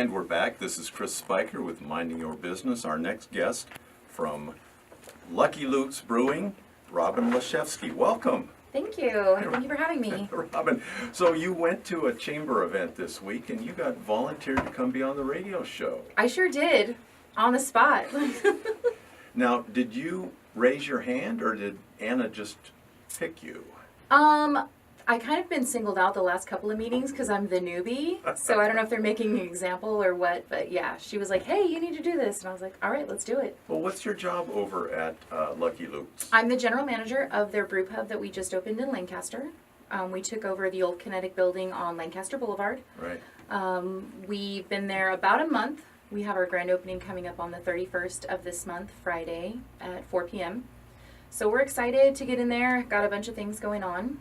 And we're back. This is Chris Spiker with Minding Your Business. Our next guest from Lucky Luke's Brewing, Robin Lashevsky. Welcome. Thank you. Thank you for having me. Robin, so you went to a chamber event this week and you got volunteered to come be on the radio show. I sure did. On the spot. Now, did you raise your hand or did Anna just pick you? I kind of been singled out the last couple of meetings because I'm the newbie. So I don't know if they're making an example or what, but yeah, she was like, hey, you need to do this. And I was like, all right, let's do it. Well, what's your job over at Lucky Luke's? I'm the general manager of their brew pub that we just opened in Lancaster. We took over the old Kinetic building on Lancaster Boulevard. Right. We've been there about a month. We have our grand opening coming up on the 31st of this month, Friday at 4 p.m. So we're excited to get in there. Got a bunch of things going on.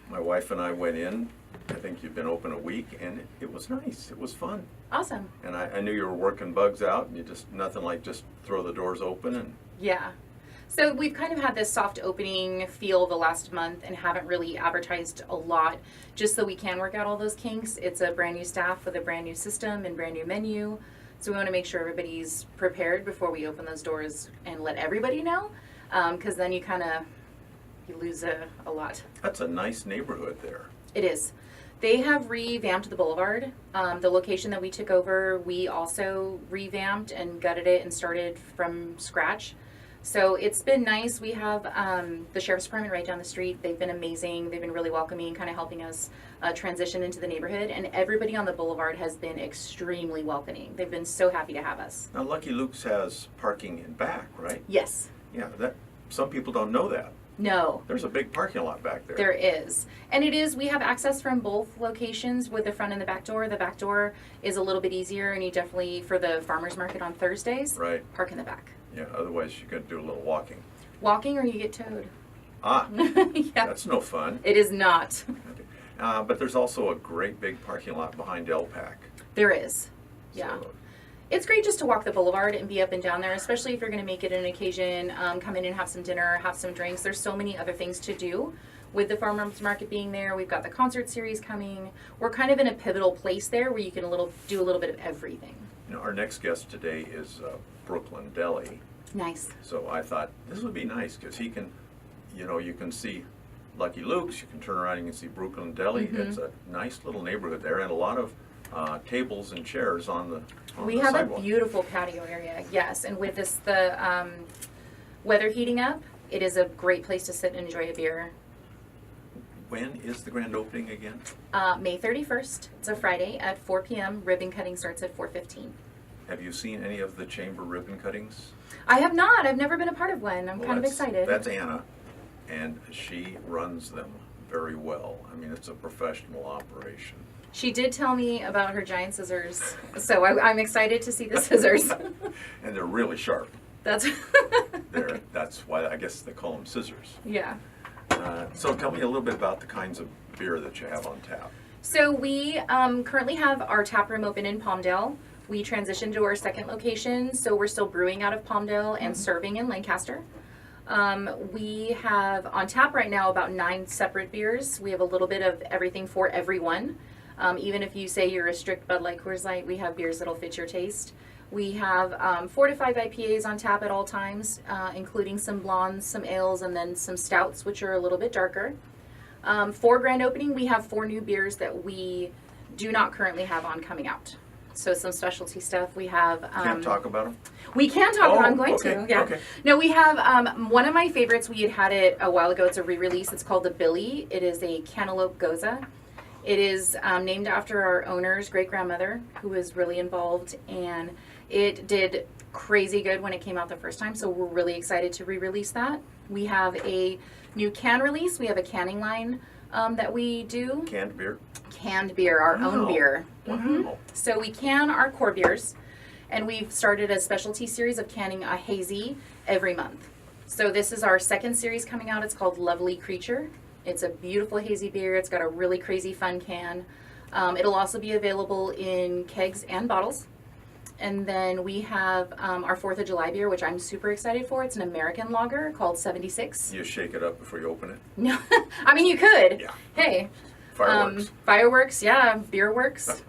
My wife and I went in. I think you've been open a week, and it was nice. It was fun. Awesome. And I knew you were working bugs out, and you just, nothing like just throw the doors open and... Yeah. So we've kind of had this soft opening feel the last month and haven't really advertised a lot just so we can work out all those kinks. It's a brand new staff with a brand new system and brand new menu. So we want to make sure everybody's prepared before we open those doors and let everybody know, because then you lose a lot. That's a nice neighborhood there. It is. They have revamped the boulevard. The location that we took over, we also revamped and gutted it and started from scratch. So it's been nice. We have the sheriff's department right down the street. They've been amazing. They've been really welcoming, kind of helping us transition into the neighborhood. And everybody on the boulevard has been extremely welcoming. They've been so happy to have us. Now, Lucky Luke's has parking in back, right? Yes. Yeah, that some people don't know that. No. There's a big parking lot back there. There is. And it is, we have access from both locations with the front and the back door. The back door is a little bit easier, and you definitely, for the farmer's market on Thursdays, right, park in the back. Yeah, otherwise you could do a little walking. Walking or you get towed. Ah, yeah. That's no fun. It is not. But there's also a great big parking lot behind LPAC. There is. Yeah. So, it's great just to walk the boulevard and be up and down there, especially if you're going to make it an occasion, come in and have some dinner, have some drinks. There's so many other things to do with the farmers market being there. We've got the concert series coming. We're kind of in a pivotal place there where you can do a little bit of everything. You know, our next guest today is Brooklyn Deli. Nice. So I thought this would be nice because he can, you can see Lucky Luke's, you can turn around and you can see Brooklyn Deli. Mm-hmm. It's a nice little neighborhood there and a lot of tables and chairs on the We have sidewalk. a beautiful patio area, yes, and with the weather heating up, it is a great place to sit and enjoy a beer. When is the grand opening again? May 31st, it's a Friday at 4 p.m. Ribbon cutting starts at 4:15. Have you seen any of the chamber ribbon cuttings? I have not. I've never been a part of one. I'm kind of excited. That's Anna, and she runs them very well. I mean, it's a professional operation. She did tell me about her giant scissors, so I'm excited to see the scissors. And they're really sharp. That's That's why I guess they call them scissors. Yeah. So tell me a little bit about the kinds of beer that you have on tap. So we currently have our tap room open in Palmdale. We transitioned to our second location, so we're still brewing out of Palmdale and serving in Lancaster. We have on tap right now about 9 separate beers. We have a little bit of everything for everyone. Even if you say you're a strict Bud Light, Coors Light, we have beers that'll fit your taste. We have 4 to 5 IPAs on tap at all times, including some blondes, some ales, and then some stouts, which are a little bit darker. For grand opening, we have 4 new beers that we do not currently have on coming out. So some specialty stuff. We have... Can't talk about them? We can talk about it. I'm going okay, to. Yeah. Okay. No, we have one of my favorites. We had it a while ago. It's a re-release. It's called the Billy. It is a cantaloupe goza. It is named after our owner's great-grandmother, who was really involved, and it did crazy good when it came out the first time, so we're really excited to re-release that. We have a new can release. We have a canning line that we do. Canned beer? Canned beer, our own beer. Wow. Mm-hmm. So we can our core beers, and we've started a specialty series of canning a hazy every month. So this is our second series coming out. It's called Lovely Creature. It's a beautiful hazy beer. It's got a really crazy fun can. It'll also be available in kegs and bottles. And then we have our 4th of July beer, which I'm super excited for. It's an American lager called 76. You shake it up before you open it? No, I mean, you could. Yeah. Hey. Fireworks. Fireworks, yeah, beer works,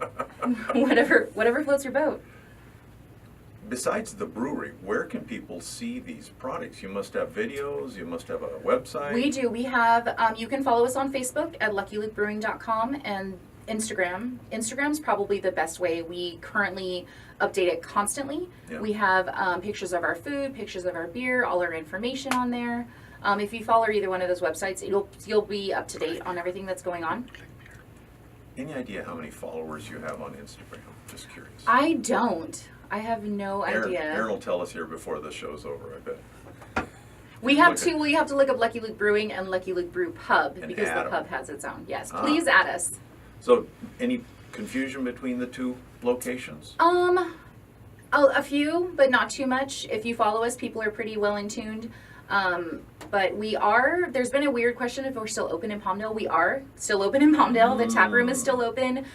whatever floats your boat. Besides the brewery, where can people see these products? You must have videos, you must have a website. We do. We have, you can follow us on Facebook at luckylukebrewing.com and Instagram. Instagram's probably the best way. We currently update it constantly. Yeah. We have pictures of our food, pictures of our beer, all our information on there. If you follow either one of those websites, you'll be up to date on everything that's going on. Any idea how many followers you have on Instagram? Just curious. I don't. I have no idea. Aaron will tell us here before the show's over, I bet. We have to look up Lucky Luke Brewing and Lucky Luke Brew Pub And because add the 'em. pub has its own. Yes, please add us. So, any confusion between the two locations? A few, but not too much. If you follow us, people are pretty well in tuned. But there's been a weird question if we're still open in Palmdale. We are still open in Palmdale. The tap room is still open.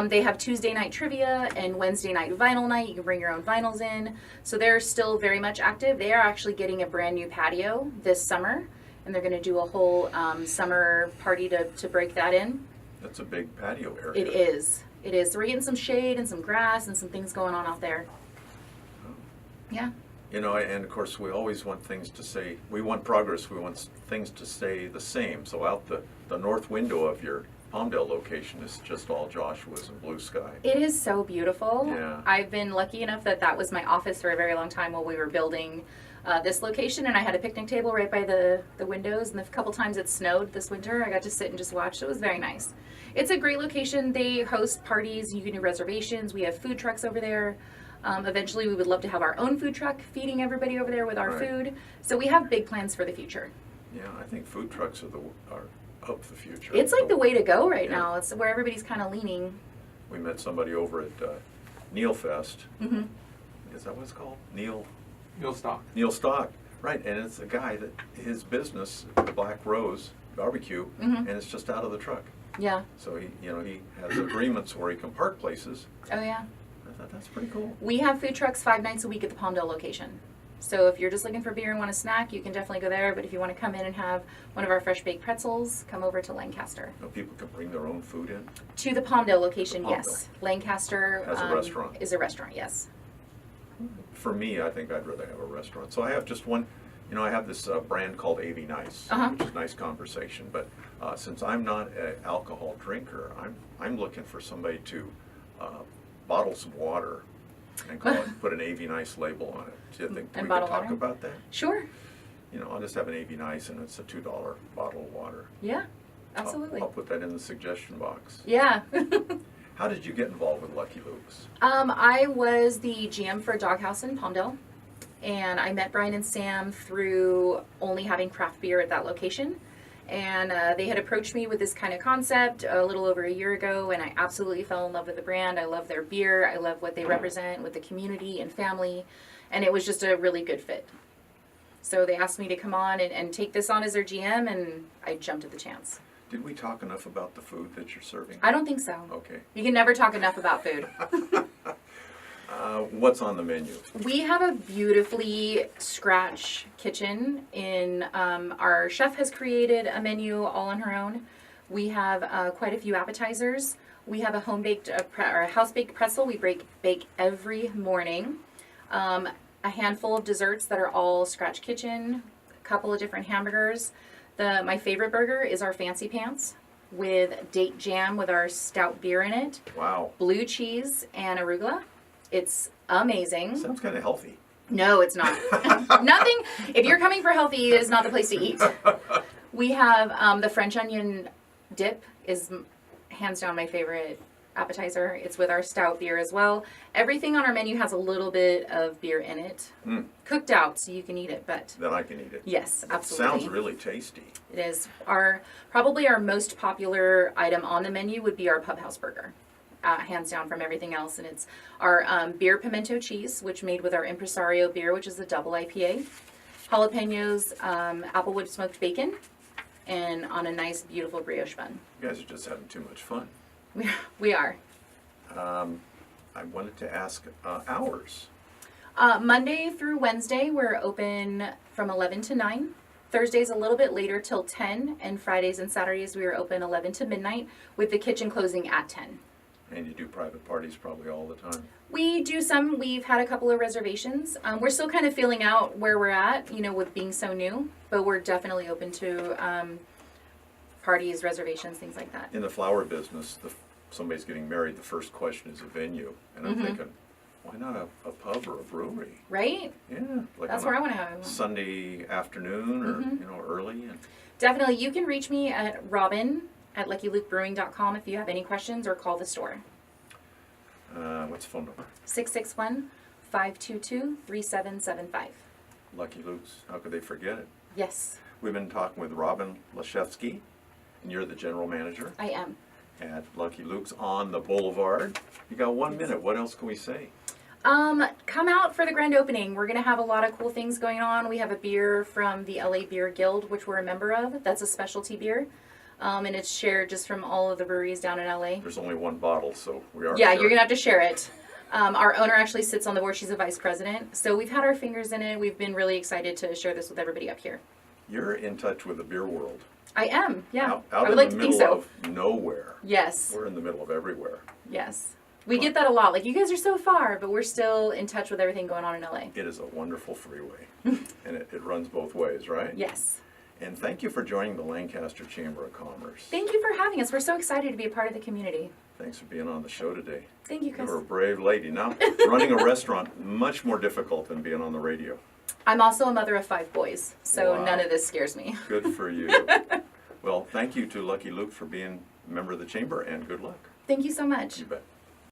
They have Tuesday night trivia and Wednesday night vinyl night. You can bring your own vinyls in. So they're still very much active. They are actually getting a brand new patio this summer, and they're going to do a whole summer party to break that in. That's a big patio area. It is. It is. So we're getting some shade and some grass and some things going on out there. Yeah. You know, and of course, we always want things to we want progress, we want things to stay the same. So out the north window of your Palmdale location is just all Joshua's and blue sky. It is so beautiful. Yeah. I've been lucky enough that was my office for a very long time while we were building this location, and I had a picnic table right by the windows, and the couple times it snowed this winter, I got to sit and just watch. It was very nice. It's a great location. They host parties. You can do reservations. We have food trucks over there. Eventually, we would love to have our own food truck feeding everybody over there with our food. So we have big plans for the future. Yeah, I think food trucks are of the future. It's like the way to go right Yeah. now. It's where everybody's kind of leaning. We met somebody over at Neil Fest. Mm-hmm. Is that what it's called? Neil Stock. Right, and it's a guy that his business, the Black Rose Barbecue, and it's just out of the truck. Yeah. So he has agreements where he can park places. Oh, yeah. I thought that's pretty cool. We have food trucks 5 nights a week at the Palmdale location. So if you're just looking for beer and want a snack, you can definitely go there. But if you want to come in and have one of our fresh baked pretzels, come over to Lancaster. Now, people can bring their own food in. To the Palmdale location, The Palmdale. yes. Lancaster Has a restaurant. is a restaurant, yes. For me, I think I'd rather have a restaurant. So I have just one. I have this brand called AV Nice, which is nice conversation. But since I'm not an alcohol drinker, I'm looking for somebody to bottle some water and put an AV Nice label on it. Do you think we could talk water? about that? Sure. I'll just have an AV Nice and it's a $2 bottle of water. Yeah, absolutely. I'll put that in the suggestion box. Yeah. How did you get involved with Lucky Luke's? I was the GM for a doghouse in Palmdale, and I met Brian and Sam through only having craft beer at that location. And they had approached me with this kind of concept a little over a year ago, and I absolutely fell in love with the brand. I love their beer. I love what they represent with the community and family, and it was just a really good fit. So they asked me to come on and take this on as their GM, and I jumped at the chance. Did we talk enough about the food that you're serving? I don't think so. Okay. You can never talk enough about food. What's on the menu? We have a beautifully scratch kitchen. Our chef has created a menu all on her own. We have quite a few appetizers. We have a home-baked or a house-baked pretzel we bake every morning. A handful of desserts that are all scratch kitchen. A couple of different hamburgers. My favorite burger is our Fancy Pants with date jam with our stout beer in it. Wow. Blue cheese and arugula. It's amazing. Sounds kind of healthy. No, it's not. Nothing. If you're coming for healthy, it is not the place to eat. We have the French onion dip is hands down my favorite appetizer. It's with our stout beer as well. Everything on our menu has a little bit of beer in it. Cooked out so you can eat it, but Then I can eat it. yes, absolutely. Sounds really tasty. It is. Probably our most popular item on the menu would be our Pub House burger. Hands down from everything else, and it's our beer pimento cheese, which made with our Impresario beer, which is a double IPA, jalapenos, applewood smoked bacon, and on a nice, beautiful brioche bun. You guys are just having too much fun. We are. I wanted to ask hours. Monday through Wednesday, we're open from 11 to 9. Thursdays a little bit later till 10, and Fridays and Saturdays we are open 11 to midnight with the kitchen closing at 10. And you do private parties probably all the time. We do some. We've had a couple of reservations. We're still kind of feeling out where we're at, with being so new, but we're definitely open to parties, reservations, things like that. In the flower business, somebody's getting married, the first question is a venue. And I'm thinking, why not a pub or a brewery? Right? Yeah. Like that's where I want to have it. Sunday afternoon or, early. And definitely. You can reach me at robin@luckylukebrewing.com if you have any questions, or call the store. What's the phone number? 661-522-3775. Lucky Luke's. How could they forget it? Yes. We've been talking with Robin Lashevsky, and you're the general manager I am. at Lucky Luke's on the Boulevard. You got 1 minute. What else can we say? Come out for the grand opening. We're going to have a lot of cool things going on. We have a beer from the LA Beer Guild, which we're a member of. That's a specialty beer. And it's shared just from all of the breweries down in LA. There's only one bottle, so we are. Yeah, you're going to have to share it. Our owner actually sits on the board. She's a vice president. So we've had our fingers in it. We've been really excited to share this with everybody up here. You're in touch with the beer world. I am, yeah. Out I would in like the to think middle so. of nowhere. Yes. We're in the middle of everywhere. Yes. We get that a lot. Like, you guys are so far, but we're still in touch with everything going on in LA. It is a wonderful freeway. And it runs both ways, right? Yes. And thank you for joining the Lancaster Chamber of Commerce. Thank you for having us. We're so excited to be a part of the community. Thanks for being on the show today. Thank you, Chris. You're a brave lady. Now, running a restaurant, much more difficult than being on the radio. I'm also a mother of 5 boys, so Wow. none of this scares me. Good for you. Well, thank you to Lucky Luke for being a member of the chamber, and good luck. Thank you so much. You bet.